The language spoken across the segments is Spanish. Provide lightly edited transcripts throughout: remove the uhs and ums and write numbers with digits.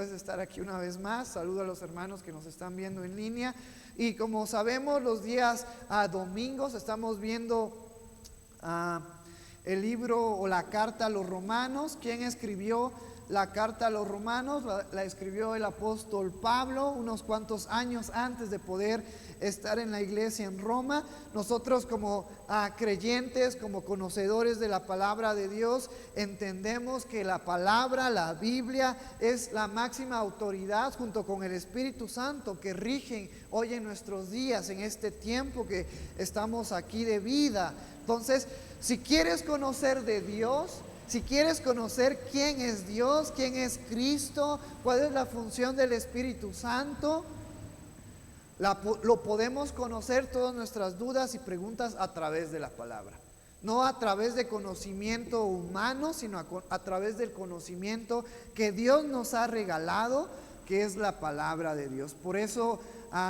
después de estar aquí una vez más. Saludo a los hermanos que nos están viendo en línea. Y como sabemos, los días domingos estamos viendo el libro o la carta a los romanos. ¿Quién escribió la carta a los romanos? La escribió el apóstol Pablo unos cuantos años antes de poder estar en la iglesia en Roma. Nosotros como creyentes, como conocedores de la palabra de Dios, entendemos que la palabra, la Biblia, es la máxima autoridad junto con el Espíritu Santo que rigen hoy en nuestros días, en este tiempo que estamos aquí de vida. Entonces, si quieres conocer de Dios, si quieres conocer quién es Dios, quién es Cristo, cuál es la función del Espíritu Santo, lo podemos conocer todas nuestras dudas y preguntas a través de la palabra. No a través de conocimiento humano, sino a través del conocimiento que Dios nos ha regalado, que es la palabra de Dios. Por eso,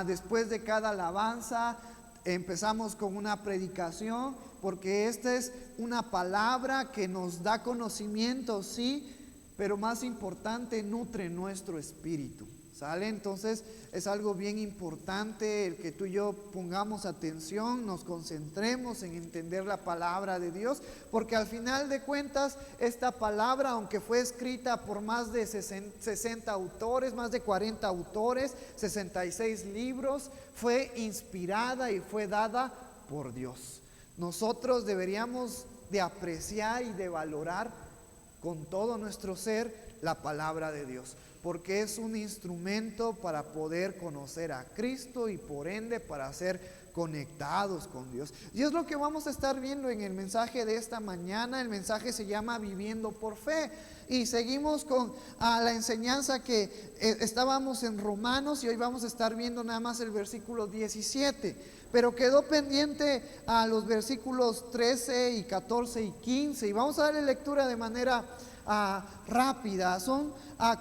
después de cada alabanza, empezamos con una predicación, porque esta es una palabra que nos da conocimiento, sí, pero más importante, nutre nuestro espíritu. ¿Sale? Entonces es algo bien importante el que tú y yo pongamos atención, nos concentremos en entender la palabra de Dios, porque al final de cuentas esta palabra, aunque fue escrita por más de 60 autores, más de 40 autores, 66 libros, fue inspirada y fue dada por Dios. Nosotros deberíamos de apreciar y de valorar con todo nuestro ser la palabra de Dios, porque es un instrumento para poder conocer a Cristo y por ende para ser conectados con Dios. Y es lo que vamos a estar viendo en el mensaje de esta mañana. El mensaje se llama Viviendo por Fe. Y seguimos con la enseñanza que estábamos en Romanos, y hoy vamos a estar viendo nada más el versículo 17. Pero quedó pendiente a los versículos 13 y 14 y 15. Y vamos a darle lectura de manera rápida. Son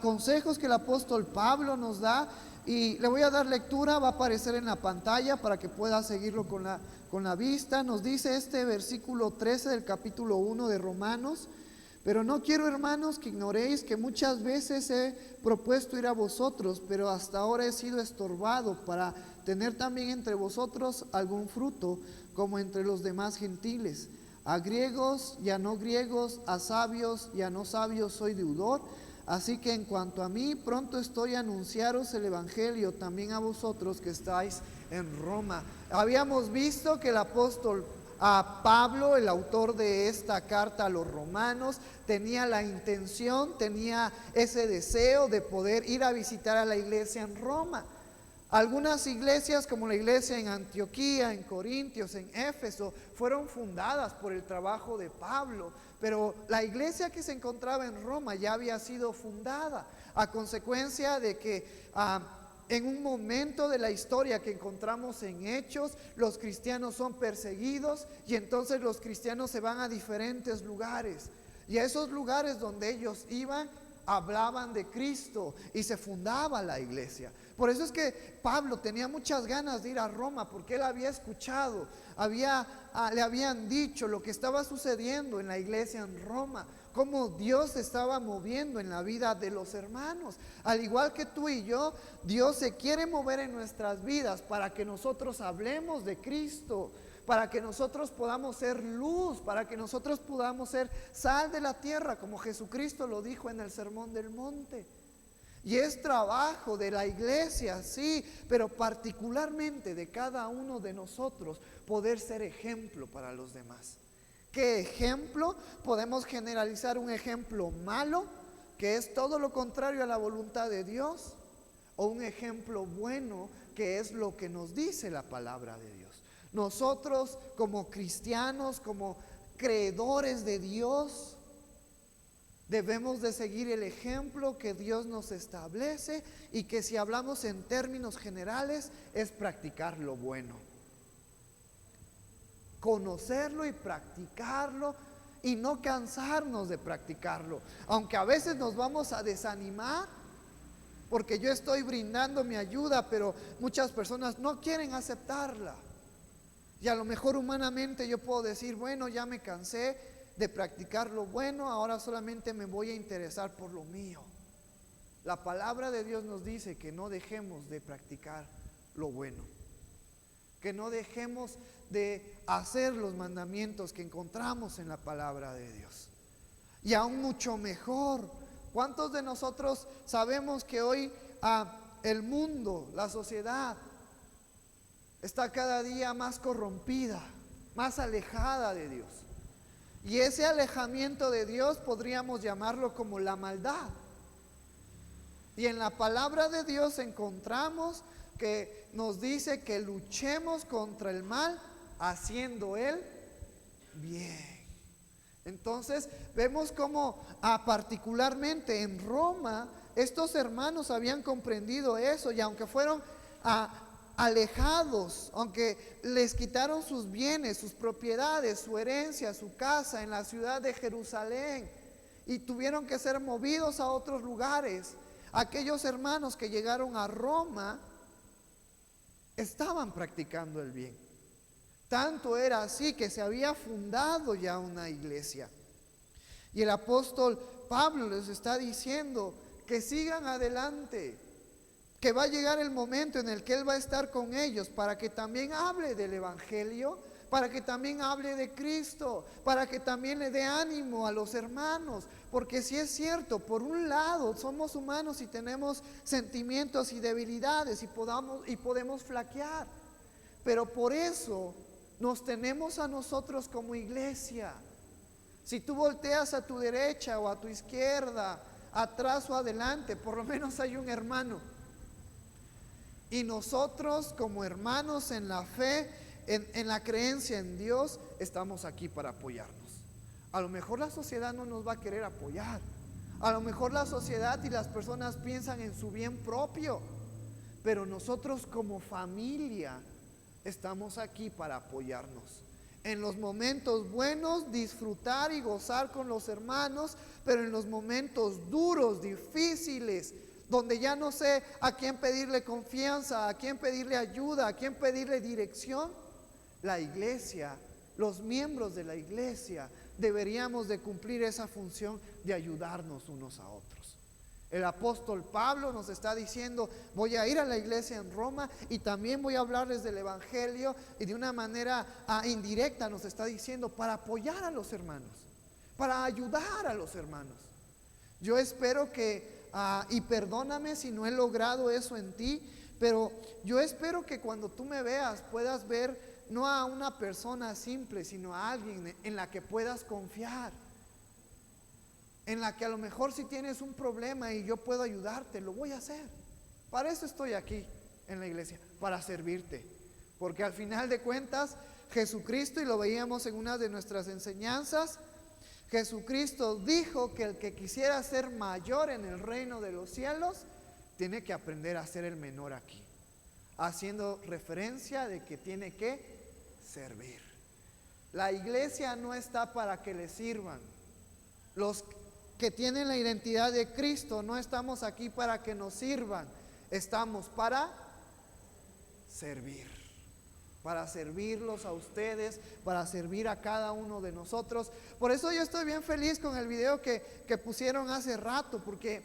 consejos que el apóstol Pablo nos da, y le voy a dar lectura. Va a aparecer en la pantalla para que pueda seguirlo con la vista. Nos dice este versículo 13 del capítulo 1 de Romanos: pero no quiero, hermanos, que ignoréis que muchas veces he propuesto ir a vosotros, pero hasta ahora he sido estorbado para tener también entre vosotros algún fruto, como entre los demás gentiles. A griegos y a no griegos, a sabios y a no sabios soy deudor. Así que en cuanto a mí, pronto estoy a anunciaros el evangelio también a vosotros que estáis en Roma. Habíamos visto que el apóstol Pablo, el autor de esta carta a los romanos, tenía la intención, tenía ese deseo de poder ir a visitar a la iglesia en Roma. Algunas iglesias, como la iglesia en Antioquía, en Corintios, en Éfeso, fueron fundadas por el trabajo de Pablo, pero la iglesia que se encontraba en Roma ya había sido fundada a consecuencia de que en un momento de la historia que encontramos en Hechos, los cristianos son perseguidos, y entonces los cristianos se van a diferentes lugares, y a esos lugares donde ellos iban hablaban de Cristo y se fundaba la iglesia. Por eso es que Pablo tenía muchas ganas de ir a Roma, porque él había escuchado, le habían dicho lo que estaba sucediendo en la iglesia en Roma, cómo Dios se estaba moviendo en la vida de los hermanos. Al igual que tú y yo, Dios se quiere mover en nuestras vidas para que nosotros hablemos de Cristo, para que nosotros podamos ser luz, para que nosotros podamos ser sal de la tierra, como Jesucristo lo dijo en el Sermón del Monte. Y es trabajo de la iglesia, sí, pero particularmente de cada uno de nosotros poder ser ejemplo para los demás. ¿Qué ejemplo? Podemos generalizar un ejemplo malo, que es todo lo contrario a la voluntad de Dios, o un ejemplo bueno, que es lo que nos dice la palabra de Dios. Nosotros como cristianos, como creedores de Dios, debemos de seguir el ejemplo que Dios nos establece, y que, si hablamos en términos generales, es practicar lo bueno. Conocerlo y practicarlo, y no cansarnos de practicarlo. Aunque a veces nos vamos a desanimar, porque yo estoy brindando mi ayuda, pero muchas personas no quieren aceptarla. Y a lo mejor humanamente yo puedo decir, bueno, ya me cansé de practicar lo bueno, ahora solamente me voy a interesar por lo mío. La palabra de Dios nos dice que no dejemos de practicar lo bueno, que no dejemos de hacer los mandamientos que encontramos en la palabra de Dios. Y aún mucho mejor, ¿cuántos de nosotros sabemos que hoy el mundo, la sociedad, está cada día más corrompida, más alejada de Dios? Y ese alejamiento de Dios podríamos llamarlo como la maldad. Y en la palabra de Dios encontramos que nos dice que luchemos contra el mal haciendo el bien. Entonces vemos cómo particularmente en Roma estos hermanos habían comprendido eso, y aunque fueron alejados, aunque les quitaron sus bienes, sus propiedades, su herencia, su casa en la ciudad de Jerusalén, y tuvieron que ser movidos a otros lugares, aquellos hermanos que llegaron a Roma estaban practicando el bien. Tanto era así que se había fundado ya una iglesia. Y el apóstol Pablo les está diciendo que sigan adelante, que va a llegar el momento en el que Él va a estar con ellos para que también hable del Evangelio, para que también hable de Cristo, para que también le dé ánimo a los hermanos. Porque si es cierto, por un lado somos humanos y tenemos sentimientos y debilidades y podemos flaquear, pero por eso nos tenemos a nosotros como iglesia. Si tú volteas a tu derecha o a tu izquierda, atrás o adelante, por lo menos hay un hermano. Y nosotros como hermanos en la fe, en la creencia en Dios, estamos aquí para apoyarnos. A lo mejor la sociedad no nos va a querer apoyar. A lo mejor la sociedad y las personas piensan en su bien propio. Pero nosotros como familia estamos aquí para apoyarnos. En los momentos buenos, disfrutar y gozar con los hermanos, pero en los momentos duros, difíciles, donde ya no sé a quién pedirle confianza, a quién pedirle ayuda, a quién pedirle dirección, la iglesia, los miembros de la iglesia, deberíamos de cumplir esa función de ayudarnos unos a otros. El apóstol Pablo nos está diciendo: voy a ir a la iglesia en Roma y también voy a hablarles del Evangelio, y de una manera indirecta nos está diciendo para apoyar a los hermanos, para ayudar a los hermanos. Yo espero que, y perdóname si no he logrado eso en ti, pero yo espero que cuando tú me veas puedas ver no a una persona simple, sino a alguien en la que puedas confiar, en la que a lo mejor si tienes un problema y yo puedo ayudarte, lo voy a hacer. Para eso estoy aquí en la iglesia, para servirte. Porque al final de cuentas, Jesucristo, y lo veíamos en una de nuestras enseñanzas, Jesucristo dijo que el que quisiera ser mayor en el reino de los cielos, tiene que aprender a ser el menor aquí, haciendo referencia de que tiene que servir. La iglesia no está para que le sirvan. Los que tienen la identidad de Cristo no estamos aquí para que nos sirvan, estamos para servir, para servirlos a ustedes, para servir a cada uno de nosotros. Por eso yo estoy bien feliz con el video que pusieron hace rato, porque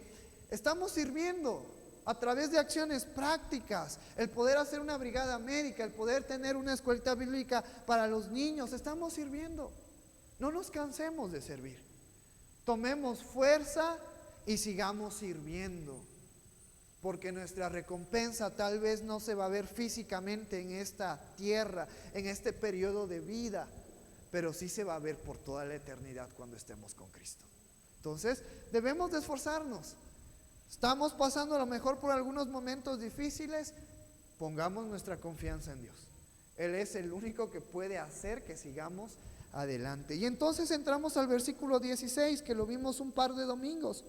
estamos sirviendo a través de acciones prácticas, el poder hacer una brigada médica, el poder tener una escuelita bíblica para los niños. Estamos sirviendo, no nos cansemos de servir. Tomemos fuerza y sigamos sirviendo, porque nuestra recompensa tal vez no se va a ver físicamente en esta tierra, en este periodo de vida, pero sí se va a ver por toda la eternidad cuando estemos con Cristo. Entonces debemos de esforzarnos. Estamos pasando a lo mejor por algunos momentos difíciles, pongamos nuestra confianza en Dios. Él es el único que puede hacer que sigamos adelante. Y entonces entramos al versículo 16, que lo vimos un par de domingos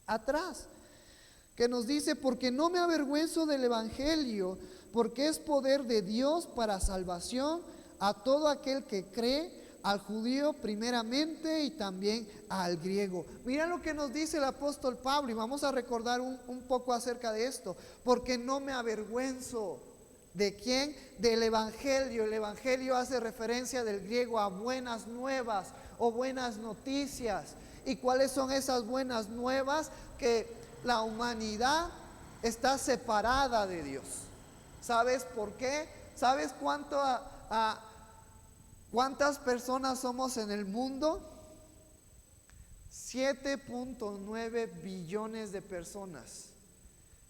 atrás, que nos dice: porque no me avergüenzo del Evangelio, porque es poder de Dios para salvación a todo aquel que cree, al judío primeramente y también al griego. Mira lo que nos dice el apóstol Pablo, y vamos a recordar un poco acerca de esto. Porque no me avergüenzo. ¿De quién? Del Evangelio. El Evangelio hace referencia del griego a buenas nuevas o buenas noticias. ¿Y cuáles son esas buenas nuevas? Que la humanidad está separada de Dios. ¿Sabes por qué? ¿Sabes cuántas personas somos en el mundo? 7.9 billones de personas.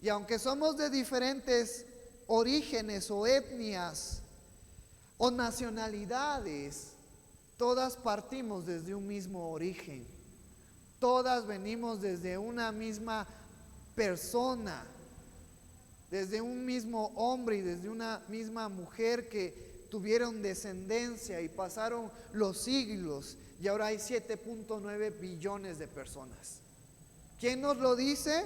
Y aunque somos de diferentes orígenes o etnias o nacionalidades, todas partimos desde un mismo origen. Todas venimos desde una misma persona, desde un mismo hombre y desde una misma mujer que tuvieron descendencia y pasaron los siglos y ahora hay 7.9 billones de personas. ¿Quién nos lo dice?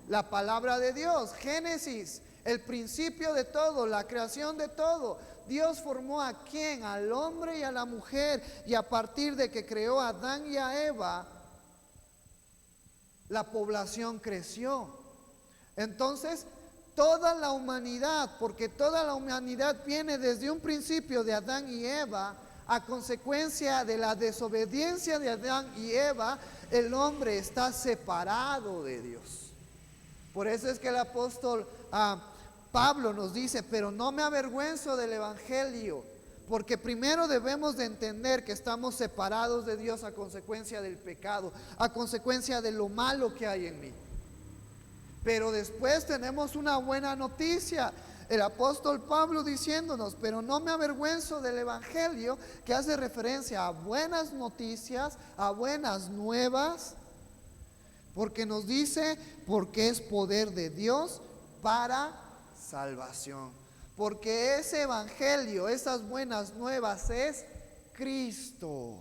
La palabra de Dios, Génesis, el principio de todo, la creación de todo. Dios formó ¿a quién? Al hombre y a la mujer, y a partir de que creó a Adán y a Eva, la población creció. Entonces, toda la humanidad, porque toda la humanidad viene desde un principio de Adán y Eva, a consecuencia de la desobediencia de Adán y Eva, el hombre está separado de Dios. Por eso es que el apóstol Pablo nos dice, pero no me avergüenzo del evangelio, porque primero debemos de entender que estamos separados de Dios a consecuencia del pecado, a consecuencia de lo malo que hay en mí. Pero después tenemos una buena noticia. El apóstol Pablo diciéndonos, pero no me avergüenzo del evangelio, que hace referencia a buenas noticias, a buenas nuevas, porque nos dice, porque es poder de Dios para salvación. Porque ese evangelio, esas buenas nuevas es Cristo.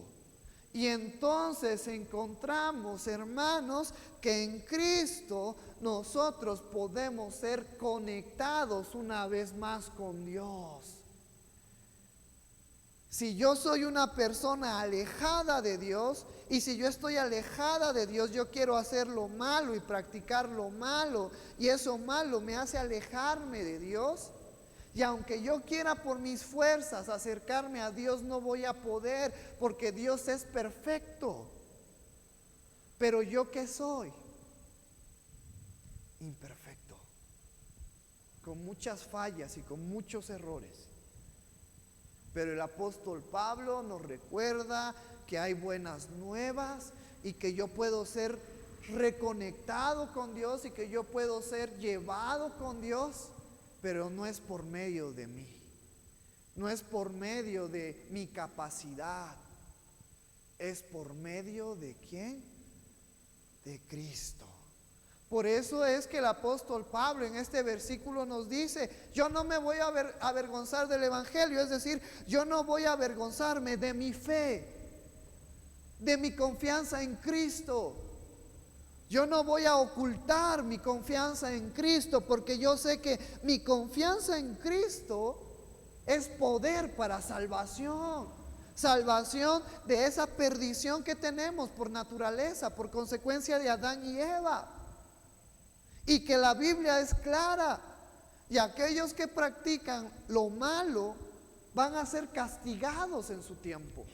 Y entonces encontramos, hermanos, que en Cristo nosotros podemos ser conectados una vez más con Dios. Si yo soy una persona alejada de Dios, y si yo estoy alejada de Dios, yo quiero hacer lo malo y practicar lo malo, y eso malo me hace alejarme de Dios. Y aunque yo quiera por mis fuerzas acercarme a Dios, no voy a poder, porque Dios es perfecto. Pero ¿yo qué soy? Imperfecto, con muchas fallas y con muchos errores. Pero el apóstol Pablo nos recuerda que hay buenas nuevas y que yo puedo ser reconectado con Dios y que yo puedo ser llevado con Dios. Pero no es por medio de mí, no es por medio de mi capacidad, es por medio de ¿quién? De Cristo. Por eso es que el apóstol Pablo en este versículo nos dice, yo no me voy a avergonzar del evangelio, es decir, yo no voy a avergonzarme de mi fe, de mi confianza en Cristo. Yo no voy a ocultar mi confianza en Cristo, porque yo sé que mi confianza en Cristo es poder para salvación. Salvación de esa perdición que tenemos por naturaleza, por consecuencia de Adán y Eva. Y que la Biblia es clara. Y aquellos que practican lo malo van a ser castigados en su tiempo.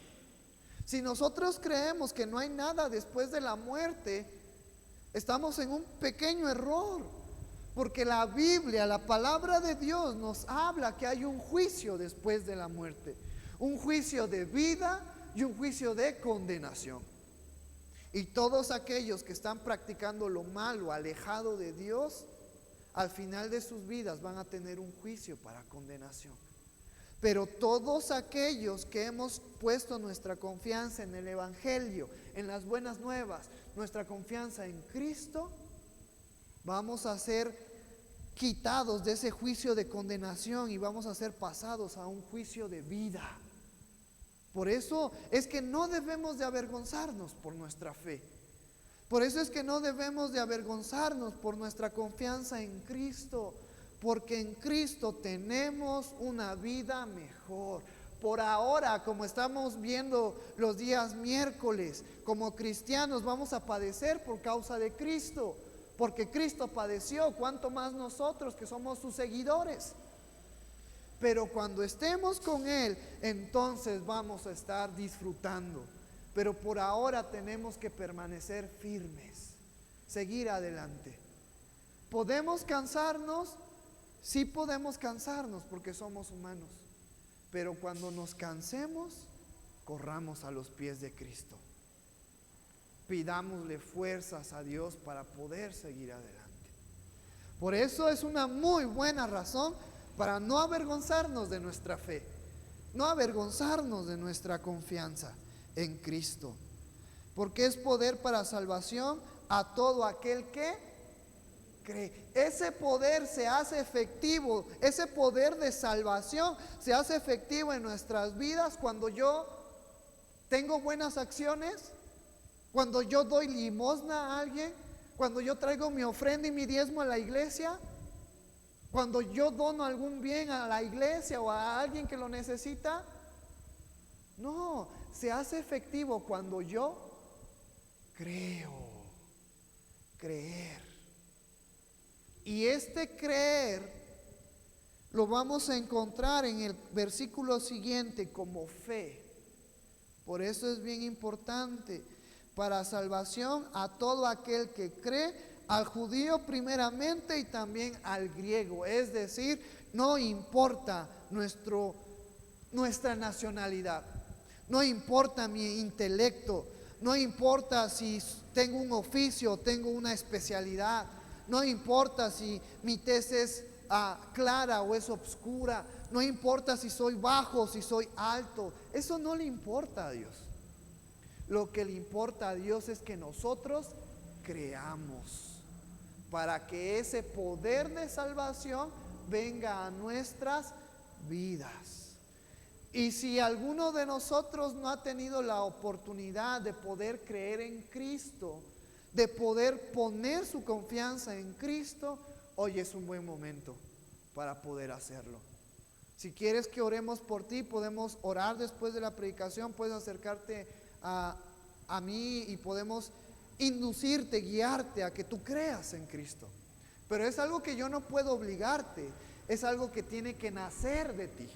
Si nosotros creemos que no hay nada después de la muerte, estamos en un pequeño error, porque la Biblia, la palabra de Dios nos habla que hay un juicio después de la muerte, un juicio de vida y un juicio de condenación. Y todos aquellos que están practicando lo malo, alejado de Dios, al final de sus vidas van a tener un juicio para condenación. Pero todos aquellos que hemos puesto nuestra confianza en el evangelio, en las buenas nuevas, nuestra confianza en Cristo, vamos a ser quitados de ese juicio de condenación y vamos a ser pasados a un juicio de vida. Por eso es que no debemos de avergonzarnos por nuestra fe. Por eso es que no debemos de avergonzarnos por nuestra confianza en Cristo, porque en Cristo tenemos una vida mejor. Por ahora, como estamos viendo los días miércoles, como cristianos vamos a padecer por causa de Cristo, porque Cristo padeció, cuánto más nosotros que somos sus seguidores. Pero cuando estemos con Él, entonces vamos a estar disfrutando. Pero por ahora tenemos que permanecer firmes, seguir adelante. ¿Podemos cansarnos? Sí podemos cansarnos porque somos humanos. Pero cuando nos cansemos, corramos a los pies de Cristo. Pidámosle fuerzas a Dios para poder seguir adelante. Por eso es una muy buena razón para no avergonzarnos de nuestra fe, no avergonzarnos de nuestra confianza en Cristo, porque es poder para salvación a todo aquel que cree. Ese poder se hace efectivo, ese poder de salvación se hace efectivo en nuestras vidas cuando yo tengo buenas acciones, cuando yo doy limosna a alguien, cuando yo traigo mi ofrenda y mi diezmo a la iglesia, cuando yo dono algún bien a la iglesia o a alguien que lo necesita. No, se hace efectivo cuando yo creer. Y este creer lo vamos a encontrar en el versículo siguiente como fe. Por eso es bien importante, para salvación a todo aquel que cree, al judío primeramente y también al griego. Es decir, no importa nuestra nacionalidad, no importa mi intelecto, no importa si tengo un oficio, tengo una especialidad, no importa si mi tez es clara o es oscura, no importa si soy bajo o si soy alto. Eso no le importa a Dios. Lo que le importa a Dios es que nosotros creamos, para que ese poder de salvación venga a nuestras vidas. Y si alguno de nosotros no ha tenido la oportunidad de poder creer en Cristo, de poder poner su confianza en Cristo, hoy es un buen momento para poder hacerlo. Si quieres que oremos por ti, podemos orar después de la predicación. Puedes acercarte a mí y podemos inducirte, guiarte a que tú creas en Cristo. Pero es algo que yo no puedo obligarte, es algo que tiene que nacer de ti.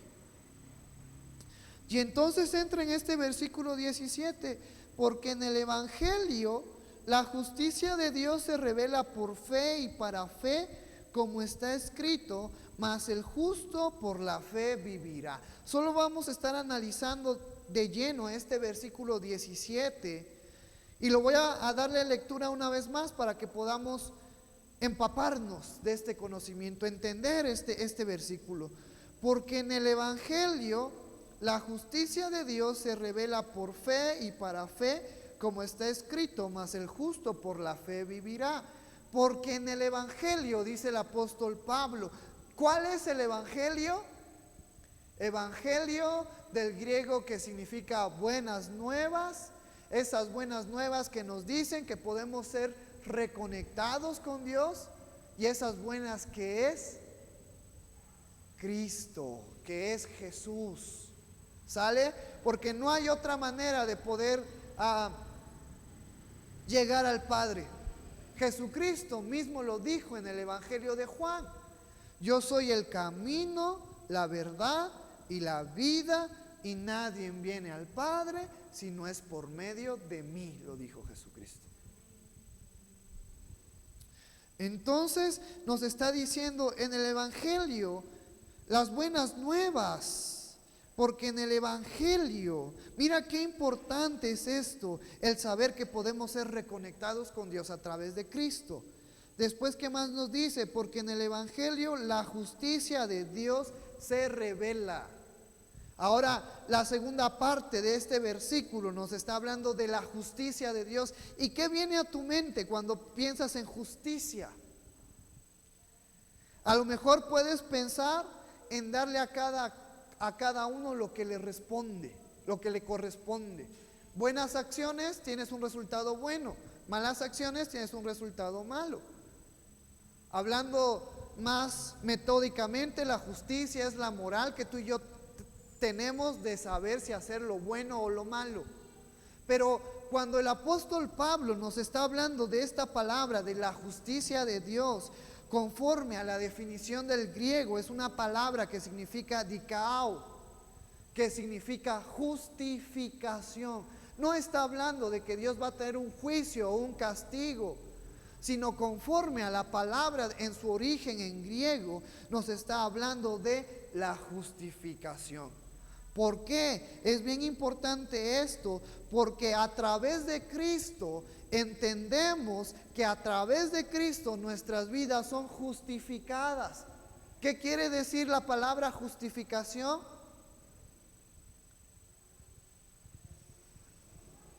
Y entonces entra en este versículo 17, porque en el Evangelio la justicia de Dios se revela por fe y para fe, como está escrito, mas el justo por la fe vivirá. Solo vamos a estar analizando de lleno este versículo 17 y lo voy a darle lectura una vez más para que podamos empaparnos de este conocimiento, entender este versículo. Porque en el Evangelio la justicia de Dios se revela por fe y para fe, como está escrito, mas el justo por la fe vivirá. Porque en el Evangelio, dice el apóstol Pablo, ¿cuál es el Evangelio? Evangelio del griego, que significa buenas nuevas. Esas buenas nuevas que nos dicen que podemos ser reconectados con Dios. Y esas buenas que es Cristo, que es Jesús. ¿Sale? Porque no hay otra manera de poder llegar al Padre. Jesucristo mismo lo dijo en el Evangelio de Juan: yo soy el camino, la verdad y la vida, y nadie viene al Padre si no es por medio de mí, lo dijo Jesucristo. Entonces nos está diciendo en el Evangelio las buenas nuevas. Porque en el Evangelio, mira qué importante es esto, el saber que podemos ser reconectados con Dios a través de Cristo. Después, ¿qué más nos dice? Porque en el Evangelio la justicia de Dios se revela. Ahora, la segunda parte de este versículo nos está hablando de la justicia de Dios. ¿Y qué viene a tu mente cuando piensas en justicia? A lo mejor puedes pensar en darle a cada uno lo que le responde, lo que le corresponde. Buenas acciones, tienes un resultado bueno. Malas acciones, tienes un resultado malo. Hablando más metódicamente, la justicia es la moral que tú y yo tenemos de saber si hacer lo bueno o lo malo. Pero cuando el apóstol Pablo nos está hablando de esta palabra, de la justicia de Dios, conforme a la definición del griego, es una palabra que significa dikao, que significa justificación. No está hablando de que Dios va a tener un juicio o un castigo, sino conforme a la palabra en su origen en griego, nos está hablando de la justificación. ¿Por qué? Es bien importante esto, porque a través de Cristo entendemos que a través de Cristo nuestras vidas son justificadas. ¿Qué quiere decir la palabra justificación?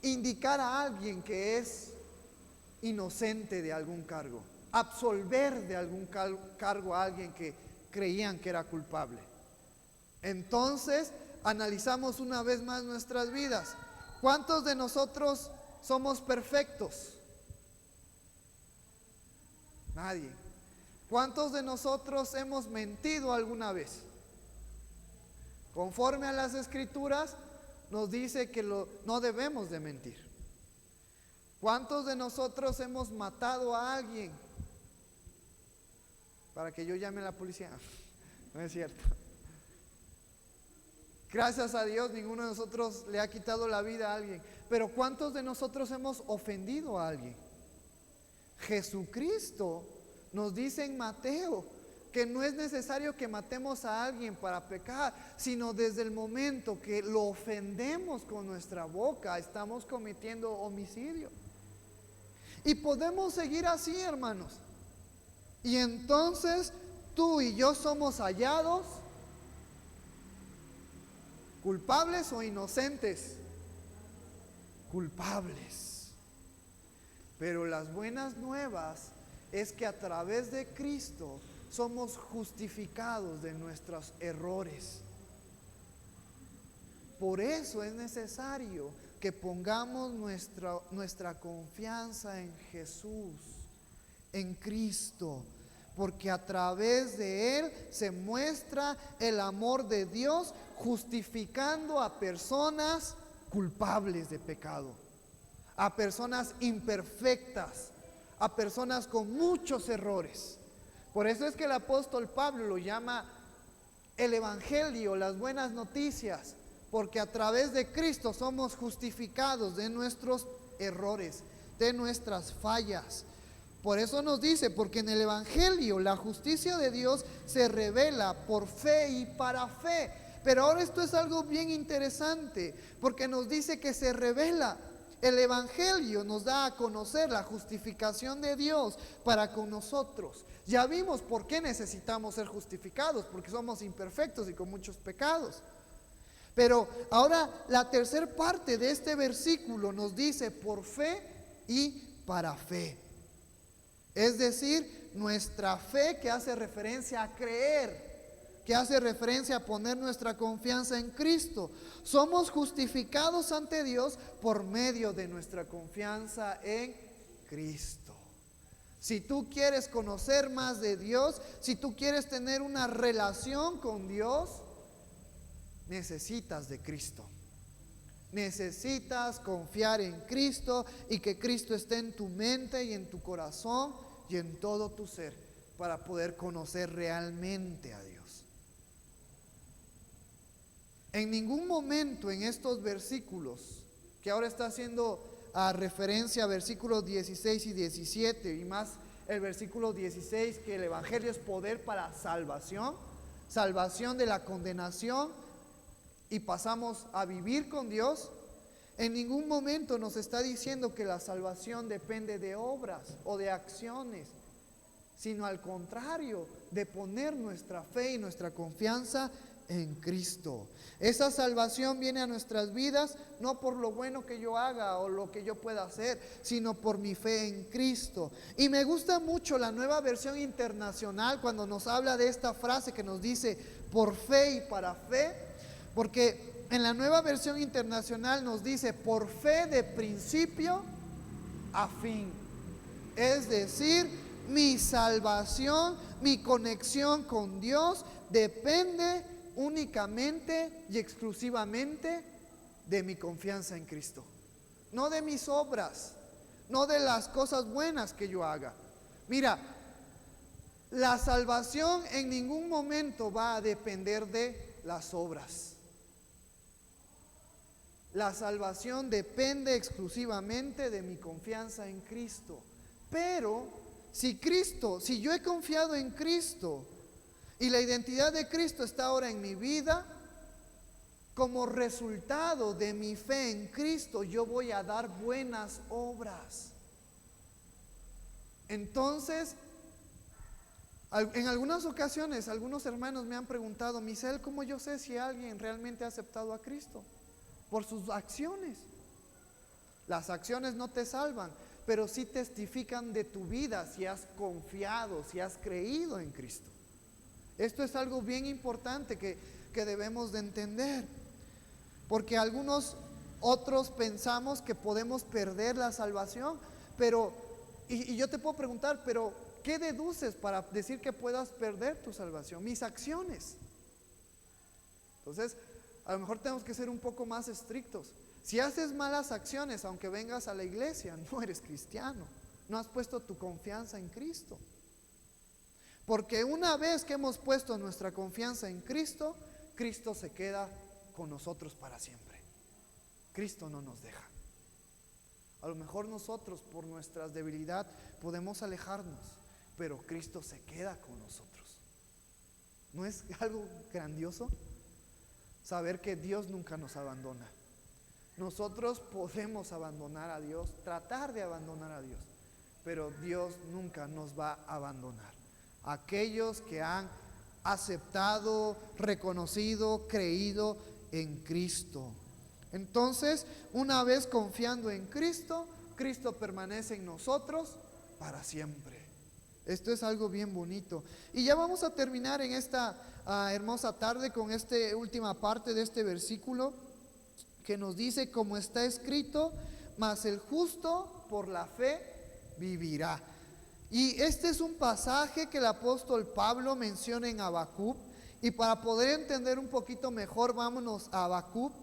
Indicar a alguien que es inocente de algún cargo, absolver de algún cargo a alguien que creían que era culpable. Entonces, analizamos una vez más nuestras vidas. ¿Cuántos de nosotros somos perfectos? Nadie. ¿Cuántos de nosotros hemos mentido alguna vez? Conforme a las Escrituras, nos dice que no debemos de mentir. ¿Cuántos de nosotros hemos matado a alguien para que yo llame a la policía? No es cierto. Gracias a Dios, ninguno de nosotros le ha quitado la vida a alguien. Pero ¿cuántos de nosotros hemos ofendido a alguien? Jesucristo nos dice en Mateo que no es necesario que matemos a alguien para pecar, sino desde el momento que lo ofendemos con nuestra boca, estamos cometiendo homicidio. Y podemos seguir así, hermanos. Y entonces tú y yo somos hallados culpables o inocentes. Culpables. Pero las buenas nuevas es que a través de Cristo somos justificados de nuestros errores. Por eso es necesario que pongamos nuestra confianza en Jesús, en Cristo, porque a través de Él se muestra el amor de Dios, justificando a personas culpables de pecado, a personas imperfectas, a personas con muchos errores. Por eso es que el apóstol Pablo lo llama el Evangelio, las buenas noticias, porque a través de Cristo somos justificados de nuestros errores, de nuestras fallas. Por eso nos dice, porque en el Evangelio la justicia de Dios se revela por fe y para fe. Pero ahora esto es algo bien interesante, porque nos dice que se revela. El Evangelio nos da a conocer la justificación de Dios para con nosotros. Ya vimos por qué necesitamos ser justificados, porque somos imperfectos y con muchos pecados. Pero ahora la tercera parte de este versículo nos dice por fe y para fe. Es decir, nuestra fe que hace referencia a creer, que hace referencia a poner nuestra confianza en Cristo. Somos justificados ante Dios por medio de nuestra confianza en Cristo. Si tú quieres conocer más de Dios, si tú quieres tener una relación con Dios, necesitas de Cristo. Necesitas confiar en Cristo y que Cristo esté en tu mente y en tu corazón y en todo tu ser para poder conocer realmente a Dios. En ningún momento en estos versículos, que ahora está haciendo referencia a versículos 16 y 17, y más el versículo 16, que el Evangelio es poder para salvación, salvación de la condenación, y pasamos a vivir con Dios. En ningún momento nos está diciendo que la salvación depende de obras o de acciones, sino al contrario, de poner nuestra fe y nuestra confianza en Cristo. Esa salvación viene a nuestras vidas no por lo bueno que yo haga o lo que yo pueda hacer, sino por mi fe en Cristo. Y me gusta mucho la Nueva Versión Internacional cuando nos habla de esta frase que nos dice por fe y para fe, porque en la Nueva Versión Internacional nos dice por fe de principio a fin. Es decir, mi salvación, mi conexión con Dios depende únicamente y exclusivamente de mi confianza en Cristo. No de mis obras, no de las cosas buenas que yo haga. Mira, la salvación en ningún momento va a depender de las obras. La salvación depende exclusivamente de mi confianza en Cristo. Pero si yo he confiado en Cristo y la identidad de Cristo está ahora en mi vida, como resultado de mi fe en Cristo, yo voy a dar buenas obras. Entonces, en algunas ocasiones, algunos hermanos me han preguntado: Misael, ¿cómo yo sé si alguien realmente ha aceptado a Cristo? Por sus acciones. Las acciones no te salvan, pero sí testifican de tu vida, si has confiado, si has creído en Cristo. Esto es algo bien importante que debemos de entender, porque algunos otros pensamos que podemos perder la salvación, pero, y yo te puedo preguntar, pero ¿qué deduces para decir que puedas perder tu salvación? Mis acciones. Entonces, a lo mejor tenemos que ser un poco más estrictos. Si haces malas acciones, aunque vengas a la iglesia, no eres cristiano. No has puesto tu confianza en Cristo. Porque una vez que hemos puesto nuestra confianza en Cristo, Cristo se queda con nosotros para siempre. Cristo no nos deja. A lo mejor nosotros, por nuestra debilidad, podemos alejarnos, pero Cristo se queda con nosotros. ¿No es algo grandioso? Saber que Dios nunca nos abandona. Nosotros podemos abandonar a Dios, tratar de abandonar a Dios, pero Dios nunca nos va a abandonar. Aquellos que han aceptado, reconocido, creído en Cristo. Entonces, una vez confiando en Cristo, Cristo permanece en nosotros para siempre. Esto es algo bien bonito. Y ya vamos a terminar en esta hermosa tarde con esta última parte de este versículo que nos dice: como está escrito, mas el justo por la fe vivirá. Y este es un pasaje que el apóstol Pablo menciona en Habacuc. Y para poder entender un poquito mejor, vámonos a Habacuc,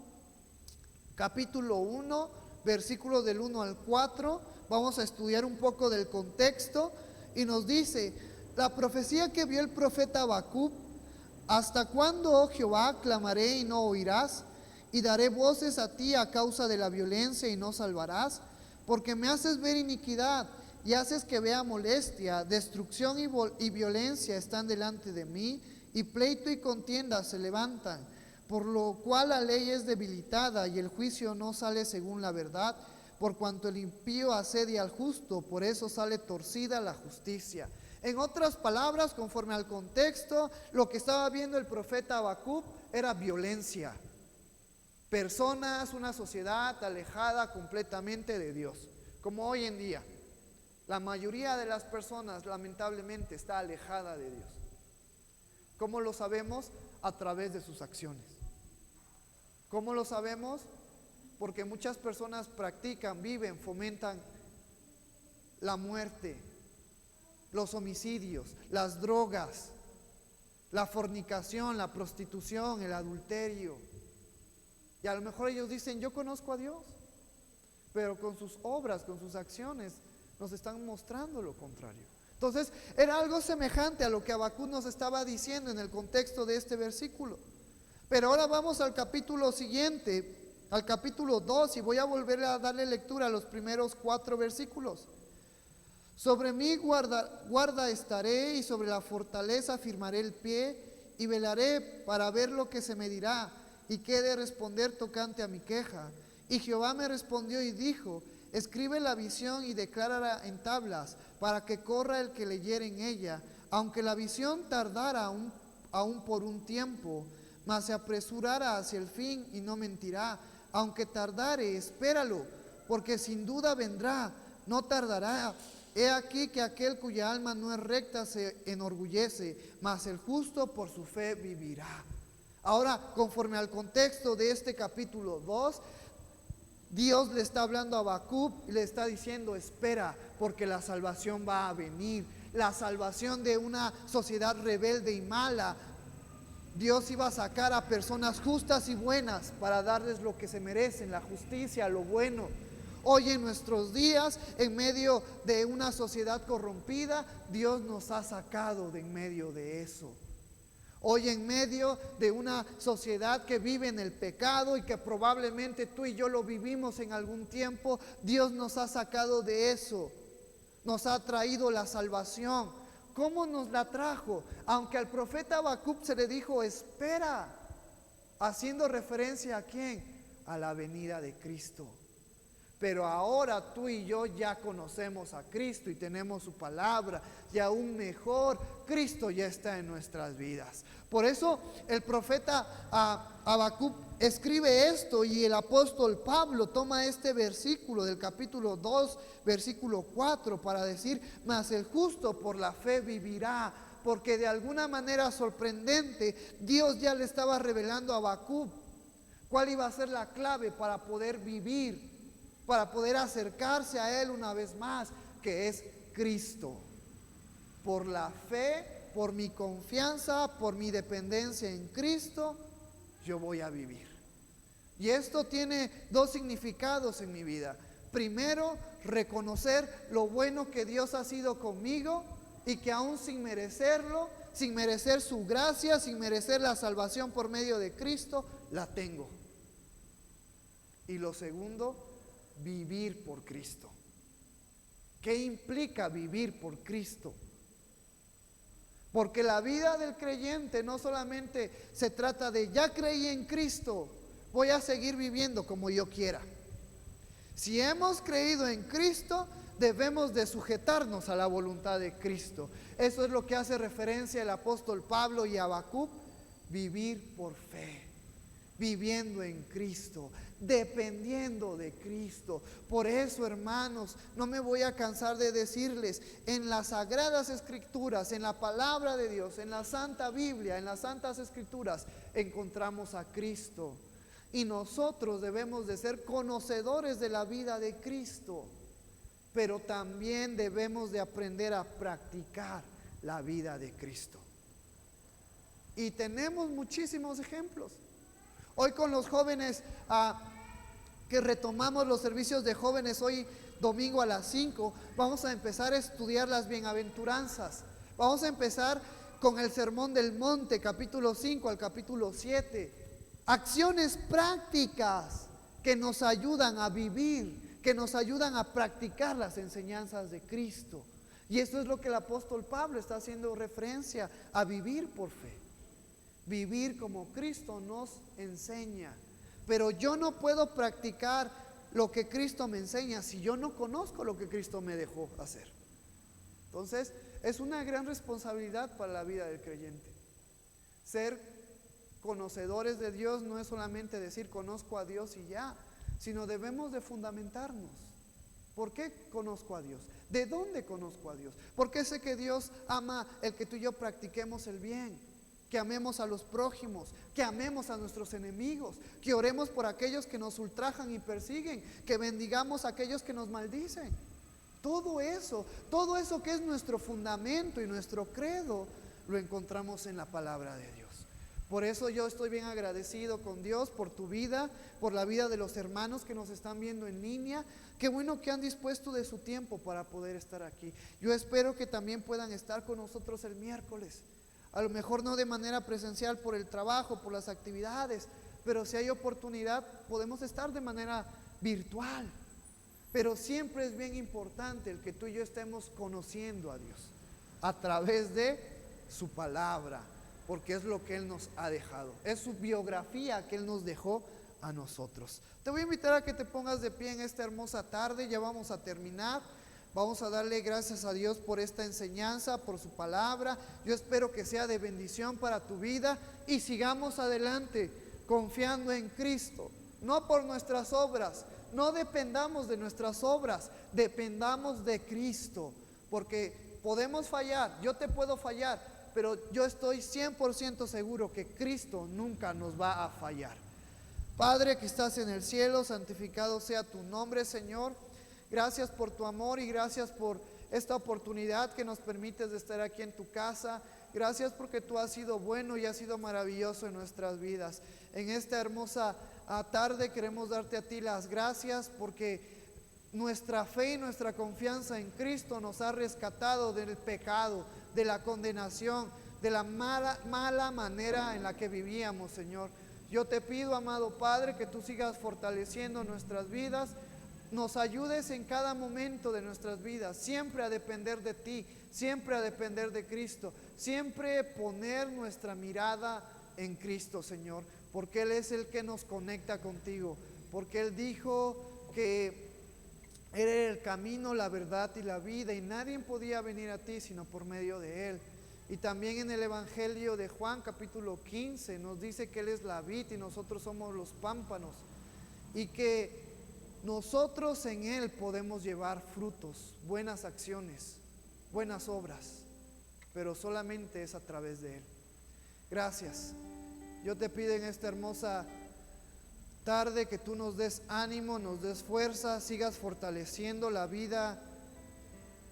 capítulo 1, versículos del 1 al 4. Vamos a estudiar un poco del contexto. Y nos dice la profecía que vio el profeta Habacuc: ¿hasta cuándo, oh Jehová, clamaré y no oirás? Y daré voces a ti a causa de la violencia y no salvarás, porque me haces ver iniquidad y haces que vea molestia. Destrucción y violencia están delante de mí, y pleito y contienda se levantan, por lo cual la ley es debilitada y el juicio no sale según la verdad. Por cuanto el impío asedia al justo, por eso sale torcida la justicia. En otras palabras, conforme al contexto, lo que estaba viendo el profeta Habacuc era violencia. Personas, una sociedad alejada completamente de Dios, como hoy en día. La mayoría de las personas, lamentablemente, está alejada de Dios. ¿Cómo lo sabemos? A través de sus acciones. ¿Cómo lo sabemos? Porque muchas personas practican, viven, fomentan la muerte, los homicidios, las drogas, la fornicación, la prostitución, el adulterio. Y a lo mejor ellos dicen: yo conozco a Dios, pero con sus obras, con sus acciones, nos están mostrando lo contrario. Entonces, era algo semejante a lo que Habacuc nos estaba diciendo en el contexto de este versículo. Pero ahora vamos al capítulo siguiente, al capítulo 2, y voy a volver a darle lectura a los primeros 4 versículos. Sobre mí guarda estaré, y sobre la fortaleza firmaré el pie, y velaré para ver lo que se me dirá, y qué he de responder tocante a mi queja. Y Jehová me respondió y dijo: escribe la visión y declárala en tablas, para que corra el que leyere en ella. Aunque la visión tardara aún por un tiempo, mas se apresurará hacia el fin y no mentirá. Aunque tardare, espéralo, porque sin duda vendrá, no tardará. He aquí que aquel cuya alma no es recta se enorgullece, mas el justo por su fe vivirá. Ahora, conforme al contexto de este capítulo 2, Dios le está hablando a Habacuc y le está diciendo: espera, porque la salvación va a venir. La salvación de una sociedad rebelde y mala. Dios iba a sacar a personas justas y buenas para darles lo que se merecen, la justicia, lo bueno. Hoy en nuestros días, en medio de una sociedad corrompida, Dios nos ha sacado de en medio de eso. Hoy en medio de una sociedad que vive en el pecado y que probablemente tú y yo lo vivimos en algún tiempo, Dios nos ha sacado de eso. nos ha traído la salvación. ¿Cómo nos la trajo? Aunque al profeta Habacuc se le dijo, espera, haciendo referencia ¿a quién? A la venida de Cristo. Pero ahora tú y yo ya conocemos a Cristo y tenemos su palabra, y aún mejor, Cristo ya está en nuestras vidas. Por eso el profeta Habacuc escribe esto, y el apóstol Pablo toma este versículo del capítulo 2, versículo 4, para decir, mas el justo por la fe vivirá. Porque de alguna manera sorprendente, Dios ya le estaba revelando a Habacuc cuál iba a ser la clave para poder vivir, para poder acercarse a Él una vez más, que es Cristo. Por la fe, por mi confianza, por mi dependencia en Cristo, yo voy a vivir. Y esto tiene dos significados en mi vida. Primero, reconocer lo bueno que Dios ha sido conmigo, y que aún sin merecerlo, sin merecer su gracia, sin merecer la salvación por medio de Cristo, la tengo. Y lo segundo, vivir por Cristo. ¿Qué implica vivir por Cristo? Porque la vida del creyente no solamente se trata de ya creí en Cristo, voy a seguir viviendo como yo quiera. Si hemos creído en Cristo, debemos de sujetarnos a la voluntad de Cristo. Eso es lo que hace referencia el apóstol Pablo y Habacuc: vivir por fe, viviendo en Cristo, dependiendo de Cristo. Por eso, hermanos, no me voy a cansar de decirles, en las sagradas escrituras, en la palabra de Dios, en la Santa Biblia, en las santas escrituras, encontramos a Cristo. Y nosotros debemos de ser conocedores de la vida de Cristo, pero también debemos de aprender a practicar la vida de Cristo. Y tenemos muchísimos ejemplos. Hoy con los jóvenes que retomamos los servicios de jóvenes, hoy domingo a las 5, vamos a empezar a estudiar las bienaventuranzas. Vamos a empezar con el Sermón del Monte, capítulo 5 al capítulo 7. Acciones prácticas que nos ayudan a vivir, que nos ayudan a practicar las enseñanzas de Cristo. Y esto es lo que el apóstol Pablo está haciendo referencia a vivir por fe. Vivir como Cristo nos enseña. Pero yo no puedo practicar lo que Cristo me enseña si yo no conozco lo que Cristo me dejó hacer. Entonces, es una gran responsabilidad para la vida del creyente. Ser conocedores de Dios no es solamente decir conozco a Dios y ya, sino debemos de fundamentarnos. ¿Por qué conozco a Dios? ¿De dónde conozco a Dios? ¿Por qué sé que Dios ama el que tú y yo practiquemos el bien? Que amemos a los prójimos, que amemos a nuestros enemigos, que oremos por aquellos que nos ultrajan y persiguen, que bendigamos a aquellos que nos maldicen. Todo eso que es nuestro fundamento y nuestro credo, lo encontramos en la palabra de Dios. Por eso yo estoy bien agradecido con Dios por tu vida, por la vida de los hermanos que nos están viendo en línea. Qué bueno que han dispuesto de su tiempo para poder estar aquí. Yo espero que también puedan estar con nosotros el miércoles. A lo mejor no de manera presencial por el trabajo, por las actividades, pero si hay oportunidad podemos estar de manera virtual. Pero siempre es bien importante el que tú y yo estemos conociendo a Dios a través de su palabra, porque es lo que Él nos ha dejado, es su biografía que Él nos dejó a nosotros. Te voy a invitar a que te pongas de pie en esta hermosa tarde. Ya vamos a terminar. Vamos a darle gracias a Dios por esta enseñanza, por su palabra. Yo espero que sea de bendición para tu vida y sigamos adelante confiando en Cristo, no por nuestras obras. No dependamos de nuestras obras, dependamos de Cristo, porque podemos fallar, yo te puedo fallar, pero yo estoy 100% seguro que Cristo nunca nos va a fallar. Padre que estás en el cielo, santificado sea tu nombre, Señor. Gracias por tu amor y gracias por esta oportunidad que nos permites de estar aquí en tu casa. Gracias porque tú has sido bueno y has sido maravilloso en nuestras vidas. En esta hermosa tarde queremos darte a ti las gracias porque nuestra fe y nuestra confianza en Cristo nos ha rescatado del pecado, de la condenación, de la mala manera en la que vivíamos, Señor. Yo te pido, amado Padre, que tú sigas fortaleciendo nuestras vidas, nos ayudes en cada momento de nuestras vidas, siempre a depender de ti, siempre a depender de Cristo, siempre poner nuestra mirada en Cristo, Señor, porque Él es el que nos conecta contigo, porque Él dijo que Él era el camino, la verdad y la vida, y nadie podía venir a ti sino por medio de Él. Y también en el Evangelio de Juan capítulo 15 nos dice que Él es la vid y nosotros somos los pámpanos, y que nosotros en Él podemos llevar frutos, buenas acciones, buenas obras, pero solamente es a través de Él. Gracias. Yo te pido en esta hermosa tarde que tú nos des ánimo, nos des fuerza, sigas fortaleciendo la vida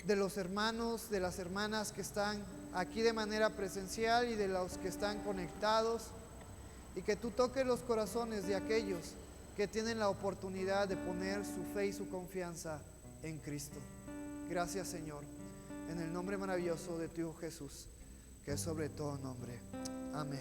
de los hermanos, de las hermanas que están aquí de manera presencial y de los que están conectados, y que tú toques los corazones de aquellos que tienen la oportunidad de poner su fe y su confianza en Cristo. Gracias, Señor, en el nombre maravilloso de tu Hijo Jesús, que es sobre todo nombre. Amén.